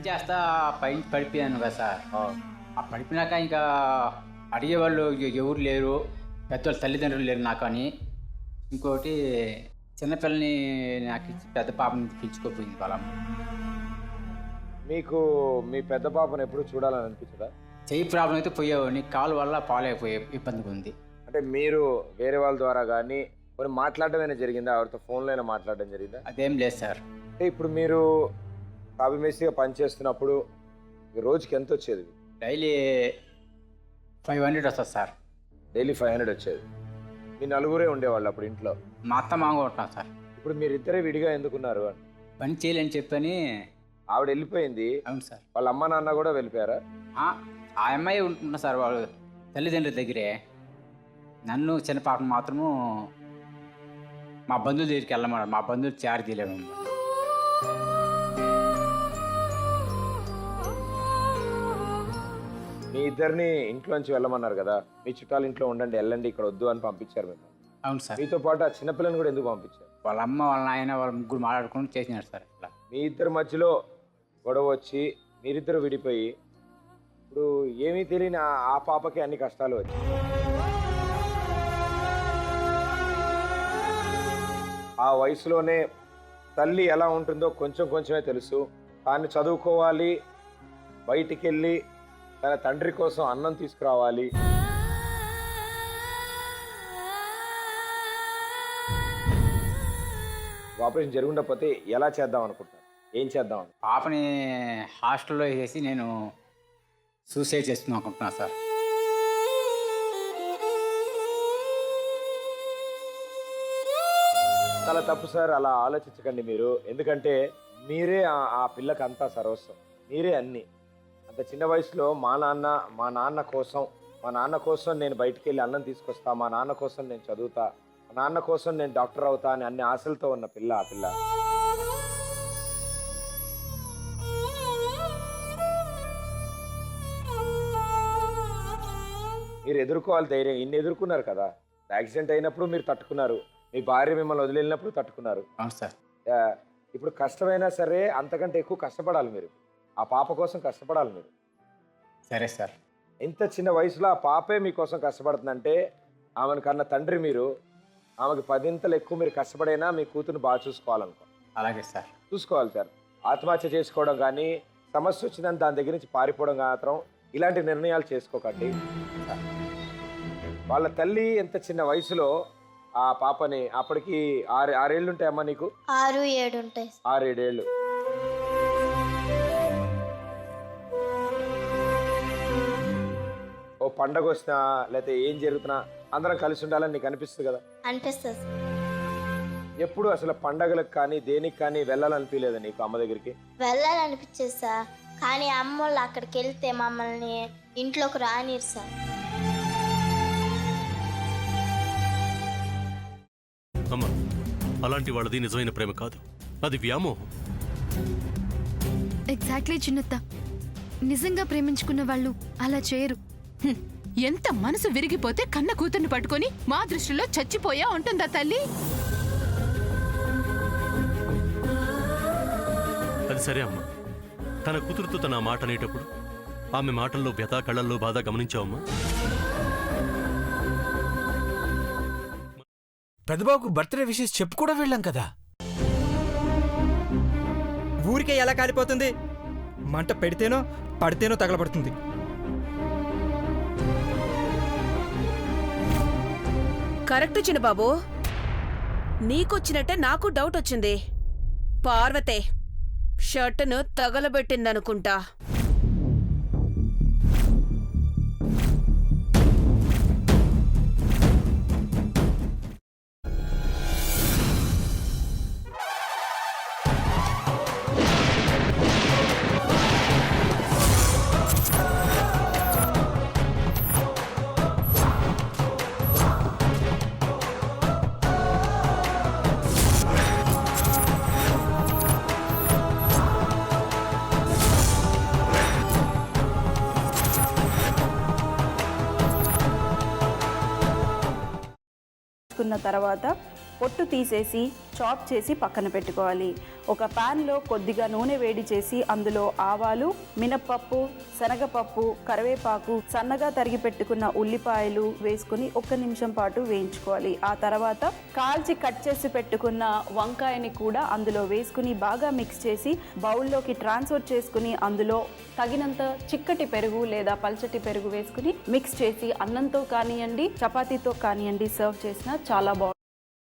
పని చేస్తా పైన పడిపోయాను కదా సార్. ఆ, ఆ పడిపోయినాక ఇంకా అడిగేవాళ్ళు ఎవరు లేరు, పెద్దవాళ్ళు తల్లిదండ్రులు లేరు నాకు అని. ఇంకోటి చిన్నపిల్లని నాకు ఇచ్చి పెద్ద పాపని పెంచుకోపోయింది వాళ్ళమ్మ. మీకు మీ పెద్ద పాపను ఎప్పుడు చూడాలని అనిపించదా? చెయ్యి ప్రాబ్లం అయితే పోయేవాడిని, కాలు వల్ల పాలేకపోయే ఇబ్బందిగా ఉంది. అంటే మీరు వేరే వాళ్ళ ద్వారా కానీ కొన్ని మాట్లాడడం జరిగిందా? ఎవరితో ఫోన్లో అయినా మాట్లాడడం జరిగిందా? అదేం లేదు సార్. అంటే ఇప్పుడు మీరు తాబిమేసిగా పనిచేస్తున్నప్పుడు రోజుకి ఎంత వచ్చేది? డైలీ 500 వస్తుంది సార్. డైలీ 500 వచ్చేది. మీ నలుగురే ఉండేవాళ్ళు అప్పుడు ఇంట్లో. మా అత్త మామ ఉంటున్నాం సార్. ఇప్పుడు మీరిద్దరే విడిగా ఎందుకున్నారు? పని చేయలేని చెప్పని. ఆవిడ వెళ్ళిపోయింది. అవును సార్. వాళ్ళ అమ్మ నాన్న కూడా వెళ్ళిపోయారా? ఆ అమ్మాయి ఉంటున్నా సార్ వాళ్ళు తల్లిదండ్రుల దగ్గరే. నన్ను చిన్న పాపను మాత్రము మా బంధువుల దగ్గరికి వెళ్ళమన్నారు. మా బంధువులు చార్జ్ తీయలేము. మీ ఇద్దరిని ఇంట్లోంచి వెళ్ళమన్నారు కదా, మీ చుట్టాల ఇంట్లో ఉండండి, వెళ్ళండి, ఇక్కడ వద్దు అని పంపించారు మీరు. అవును సార్. మీతో పాటు ఆ చిన్నపిల్లని కూడా ఎందుకు పంపించారు? వాళ్ళ అమ్మ వాళ్ళ నాయన వాళ్ళ ముగ్గురు మాట్లాడుకుని చేసినారు సార్. ఇట్లా మీ ఇద్దరి మధ్యలో గొడవ వచ్చి మీరిద్దరు విడిపోయి ఇప్పుడు ఏమీ తెలియని ఆ పాపకి అన్ని కష్టాలు వచ్చాయి. ఆ వయసులోనే తల్లి ఎలా ఉంటుందో కొంచెం కొంచెమే తెలుసు. తాను చదువుకోవాలి, బయటికి వెళ్ళి తన తండ్రి కోసం అన్నం తీసుకురావాలి. ఆపరేషన్ జరుగుండకపోతే ఎలా చేద్దాం అనుకుంటున్నారు? ఏం చేద్దాం? పాపని హాస్టల్లో వేసేసి నేను సూసైడ్ చేస్తున్నాను అనుకుంటున్నాను సార్. చాలా తప్పు సార్, అలా ఆలోచించకండి మీరు. ఎందుకంటే మీరే ఆ పిల్లకి అంతా సర్వస్వం, మీరే అన్నీ. అంత చిన్న వయసులో మా నాన్న కోసం నేను బయటికి వెళ్ళి అన్నం తీసుకొస్తా, మా నాన్న కోసం నేను చదువుతా, మా నాన్న కోసం నేను డాక్టర్ అవుతా అని అన్ని ఆశలతో ఉన్న పిల్ల ఆ పిల్ల. మీరు ఎదుర్కోవాలి ధైర్యం. ఇన్ని ఎదుర్కొన్నారు కదా. యాక్సిడెంట్ అయినప్పుడు మీరు తట్టుకున్నారు, మీ భార్య మిమ్మల్ని వదిలినప్పుడు తట్టుకున్నారు. అవును సార్. ఇప్పుడు కష్టమైనా సరే అంతకంటే ఎక్కువ కష్టపడాలి మీరు. ఆ పాప కోసం కష్టపడాలి మీరు. సరే సార్. ఇంత చిన్న వయసులో ఆ పాపే మీకోసం కష్టపడుతుందంటే ఆమెను కన్న తండ్రి మీరు. ఆమెకు 10 ఎక్కువ మీరు కష్టపడైనా మీ కూతురు బాగా చూసుకోవాలనుకో. అలాగే సార్. చూసుకోవాలి సార్. ఆత్మహత్య చేసుకోవడం కానీ, సమస్య వచ్చిందని దాని దగ్గర నుంచి పారిపోవడం మాత్రం ఇలాంటి నిర్ణయాలు చేసుకోకండి. వాళ్ళ తల్లి ఎంత చిన్న వయసులో ఆ పాపని, అప్పటికి 6 ఏళ్ళు ఉంటాయమ్మా నీకు? 6, 7 ఉంటాయి. 6, 7 ఏళ్ళు. ఓ పండగ వచ్చినా లేకపోతే ఏం జరుగుతున్నా అందరం కలిసి ఉండాలని నీకు అనిపిస్తుంది కదా? అనిపిస్తుంది. ఎప్పుడు అసలు పండగలకు కానీ దేనికి కానీ వెళ్ళాలనిపించలేదా నీకు అమ్మ దగ్గరికి? వెళ్ళాలనిపించేది సార్, కానీ అమ్మ వాళ్ళు అక్కడికి వెళ్తే మమ్మల్ని ఇంట్లోకి రానిరు సార్. అమ్మ, అలాంటి వాళ్ళది నిజమైన ప్రేమ కాదు, అది వ్యామోహం. ఎగ్జాక్ట్లీ చిన్నత్త. నిజంగా ప్రేమించుకున్న వాళ్ళు అలా చేయరు. ఎంత మనసు విరిగిపోతే కన్న కూతుర్ని పట్టుకొని మా దృష్టిలో చచ్చిపోయా ఉంటుందా తల్లి? అది సరే అమ్మా, తన కూతురుతో తన ఆ మాట అనేటప్పుడు ఆమె మాటల్లో వ్యథ, కళ్ళల్లో బాధ గమనించావమ్మా? పెద్దబాబుకు బర్త్డే విషెస్ చెప్పు కూడా వెళ్ళాం కదా. ఊరికే ఎలా కాలిపోతుంది? మంట పెడితేనో పడితేనో తగలబడుతుంది. కరెక్ట్ చిన్నబాబు, నీకొచ్చినట్టే నాకు డౌట్ వచ్చింది. పార్వతే షర్టును తగలబెట్టిందనుకుంటా. తర్వాత పొట్టు తీసేసి చాప్ చేసి పక్కన పెట్టుకోవాలి. ఒక ప్యాన్లో కొద్దిగా నూనె వేడి చేసి అందులో ఆవాలు, మినప్పప్పు, శనగపప్పు, కరివేపాకు, సన్నగా తరిగి పెట్టుకున్న ఉల్లిపాయలు వేసుకుని 1 నిమిషం పాటు వేయించుకోవాలి. ఆ తర్వాత కాల్చి కట్ చేసి పెట్టుకున్న వంకాయని కూడా అందులో వేసుకుని బాగా మిక్స్ చేసి బౌల్లోకి ట్రాన్స్ఫర్ చేసుకుని అందులో తగినంత చిక్కటి పెరుగు లేదా పల్చటి పెరుగు వేసుకుని మిక్స్ చేసి అన్నంతో కానివ్వండి, చపాతీతో కానివ్వండి సర్వ్ చేసినా చాలా బాగుంటుంది.